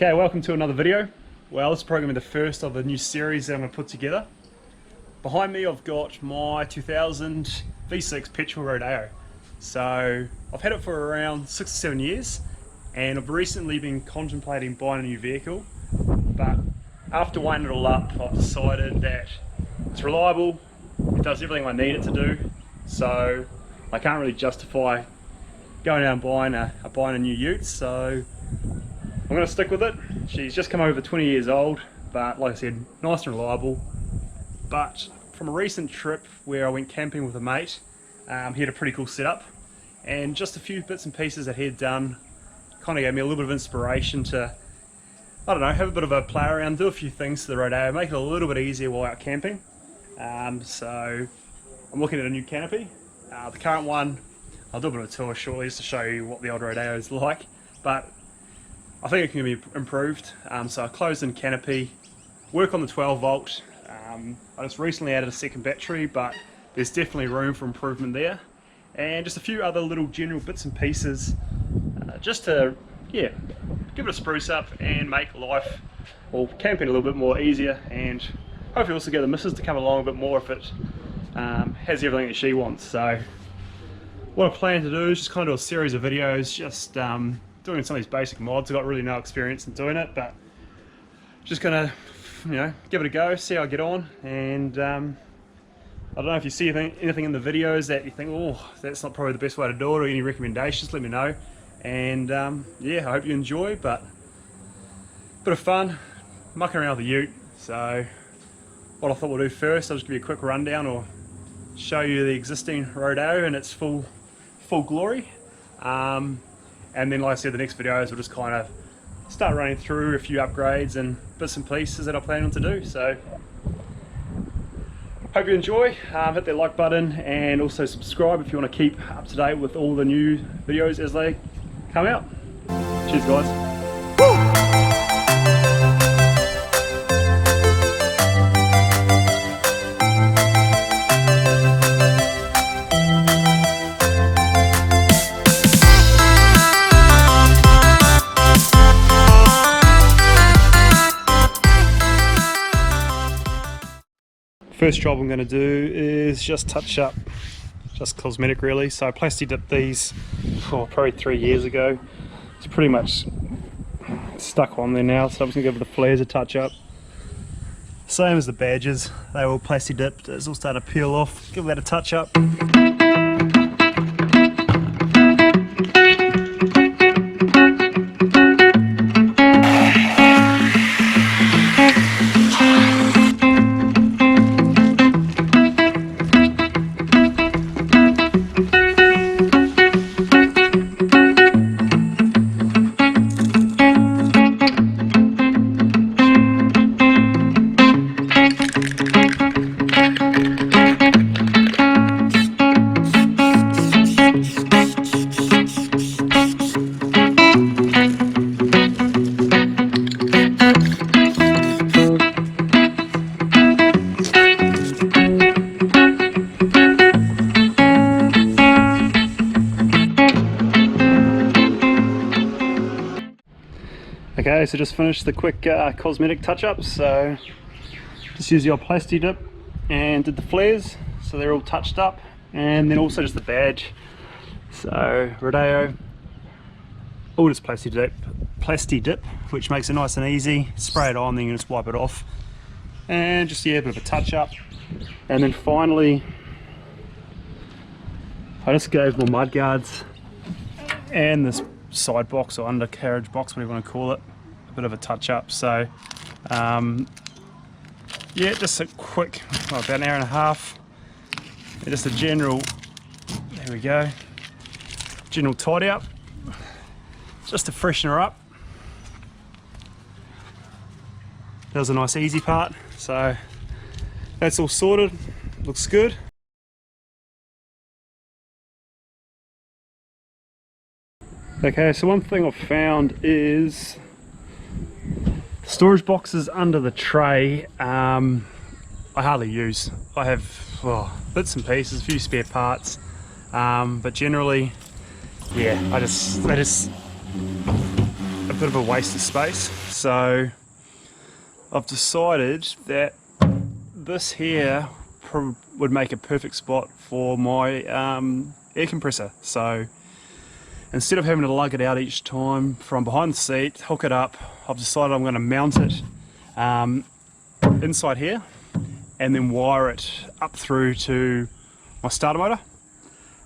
Okay, welcome to another video. Well, this is probably going to be the first of the new series that I'm going to put together. Behind me I've got my 2000 V6 petrol Rodeo. So I've had it for around 6 or 7 years and I've recently been contemplating buying a new vehicle, but after weighing it all up I've decided that it's reliable, it does everything I need it to do, so I can't really justify going out and buying a new ute, so I'm going to stick with it. She's just come over 20 years old, but like I said, nice and reliable. But from a recent trip where I went camping with a mate, he had a pretty cool setup, and just a few bits and pieces that he had done kind of gave me a little bit of inspiration to, I don't know, have a bit of a play around, do a few things to the Rodeo, make it a little bit easier while out camping. So I'm looking at a new canopy. The current one, I'll do a bit of a tour shortly just to show you what the old Rodeo is like, but I think it can be improved. So I closed in canopy, work on the 12 volt. I just recently added a second battery, but there's definitely room for improvement there. And just a few other little general bits and pieces, just to, yeah, give it a spruce up and make life, or camping, a little bit more easier, and hopefully also get the missus to come along a bit more if it has everything that she wants. So what I plan to do is just kind of do a series of videos, just doing some of these basic mods. I've got really no experience in doing it, but just gonna, you know, give it a go, see how I get on. And I don't know if you see anything in the videos that you think, oh, that's not probably the best way to do it, or any recommendations, let me know. And yeah, I hope you enjoy, but bit of fun mucking around with the ute. So what I thought we'll do first, I'll just give you a quick rundown or show you the existing Rodeo in its full glory. And then, like I said, the next videos will just kind of start running through a few upgrades and bits and pieces that I plan on to do. So hope you enjoy. Hit that like button and also subscribe if you want to keep up to date with all the new videos as they come out. Cheers, guys. First job I'm going to do is just touch up, just cosmetic really. So I plastic dipped these probably 3 years ago. It's pretty much stuck on there now, so I'm just going to give the flares a touch up. Same as the badges, they were all plastic dipped. It's all starting to peel off, give that a touch up. Okay, so just finished the quick cosmetic touch-ups. So just used the old plastic dip and did the flares, so they're all touched up, and then also just the badge. So Rodeo, all just plastic dip, which makes it nice and easy. Spray it on, then you just wipe it off, and just, yeah, a bit of a touch-up. And then finally, I just gave my mud guards and this side box or undercarriage box, whatever you want to call it, a bit of a touch up. So yeah, just a quick, well, about an hour and a half, and just a general, there we go, general tidy up, just to freshen her up. That was a nice easy part, so that's all sorted, looks good. Okay, so one thing I've found is storage boxes under the tray. I hardly use. I have bits and pieces, a few spare parts, but generally, yeah, they're just a bit of a waste of space, so I've decided that this here would make a perfect spot for my air compressor. So instead of having to lug it out each time from behind the seat, hook it up, I've decided I'm going to mount it inside here and then wire it up through to my starter motor.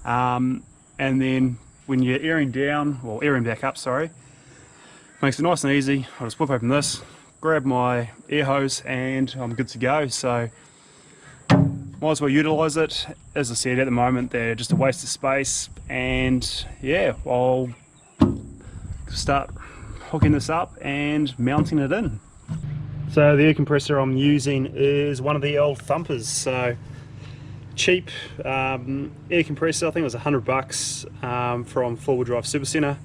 And then when you're airing down, or airing back up, sorry, makes it nice and easy. I'll just whip open this, grab my air hose, and I'm good to go. So might as well utilise it. As I said, at the moment they're just a waste of space, and yeah, I'll start hooking this up and mounting it in. So the air compressor I'm using is one of the old Thumpers, so cheap air compressor. I think it was $100 from 4-wheel drive super centre.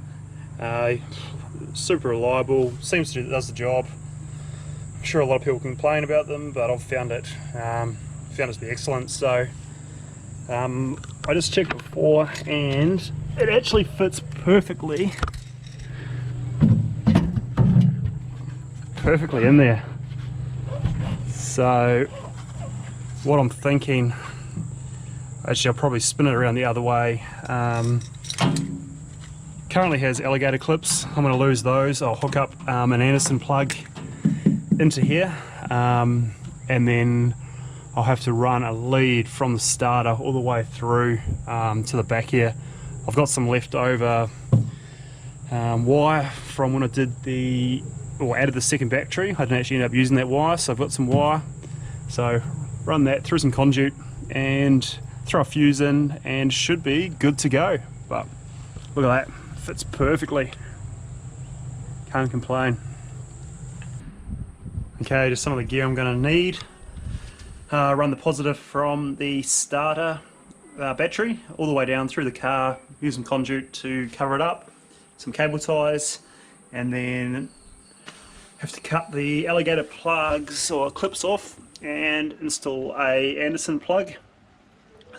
Super reliable, seems to does the job. I'm sure a lot of people complain about them, but I've found it to be excellent. So I just checked before, and it actually fits perfectly in there. So what I'm thinking, actually I'll probably spin it around the other way. Currently has alligator clips. I'm going to lose those. I'll hook up an Anderson plug into here, and then I'll have to run a lead from the starter all the way through to the back here. I've got some leftover wire from when I did added the second battery. I didn't actually end up using that wire, so I've got some wire. So run that through some conduit and throw a fuse in, and should be good to go. But look at that, fits perfectly. Can't complain. Okay, just some of the gear I'm going to need. Run the positive from the starter battery all the way down through the car, use some conduit to cover it up, some cable ties, and then have to cut the alligator plugs or clips off and install a Anderson plug,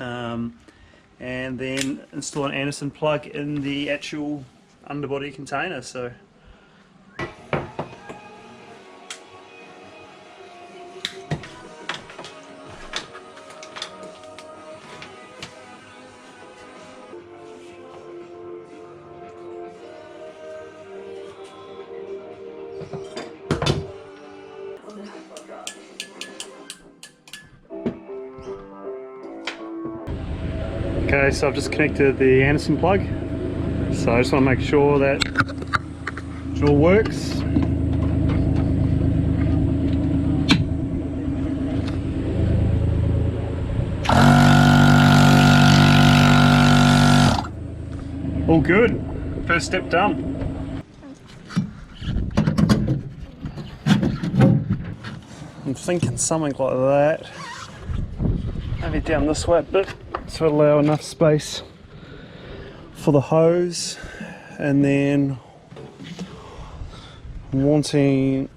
and then install an Anderson plug in the actual underbody container. So okay, so I've just connected the Anderson plug, so I just want to make sure that it all works. All good, first step done. I'm thinking something like that, maybe down this way a bit, to allow enough space for the hose, and then wanting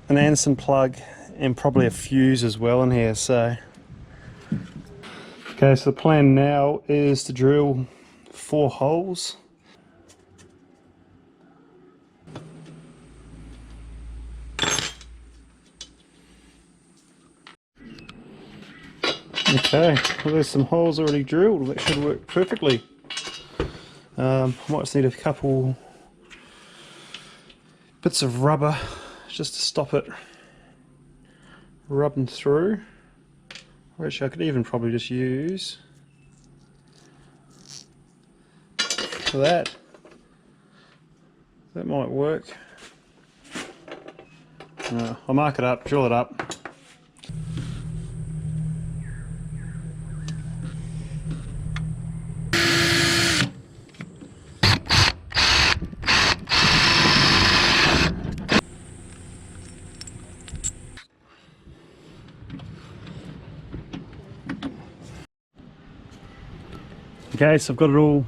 an Anderson plug and probably a fuse as well in here. So okay, so the plan now is to drill 4 holes. Okay, well there's some holes already drilled, that should work perfectly. I might just need a couple bits of rubber just to stop it rubbing through, which I could even probably just use for that. That might work. I'll mark it up, drill it up. Okay, so I've got it all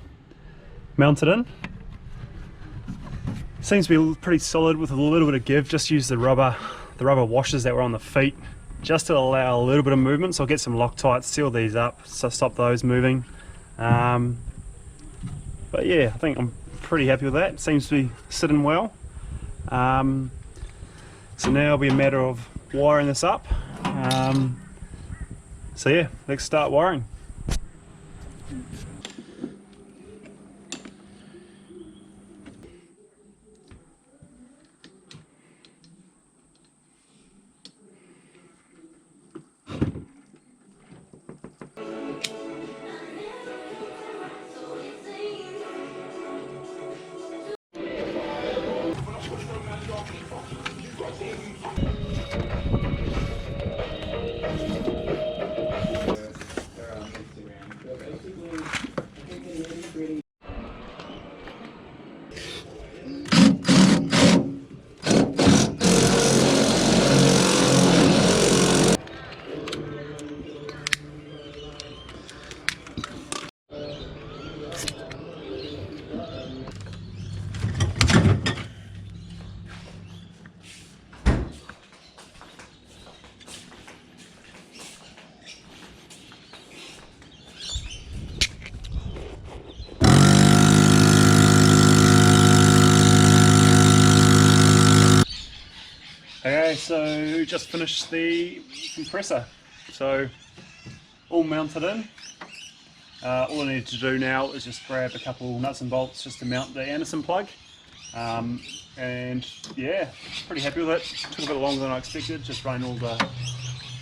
mounted in. Seems to be pretty solid with a little bit of give. Just use the rubber washers that were on the feet just to allow a little bit of movement. So I'll get some Loctite, seal these up, so stop those moving. But yeah, I think I'm pretty happy with that. Seems to be sitting well. So now it'll be a matter of wiring this up. So yeah, let's start wiring. Okay, so just finished the compressor, so all mounted in. All I need to do now is just grab a couple nuts and bolts just to mount the Anderson plug, and yeah, pretty happy with it. Took a bit longer than I expected, just running all the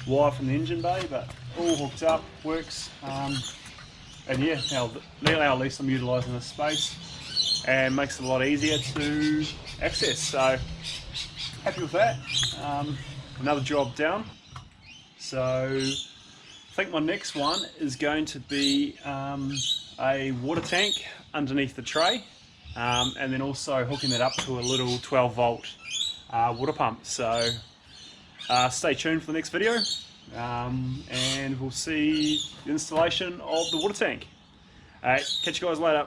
wire from the engine bay, but all hooked up, works, and yeah, now at least I'm utilising this space and makes it a lot easier to access, so happy with that. Another job down, so I think my next one is going to be a water tank underneath the tray, and then also hooking it up to a little 12-volt water pump. So stay tuned for the next video, and we'll see the installation of the water tank. Catch you guys later.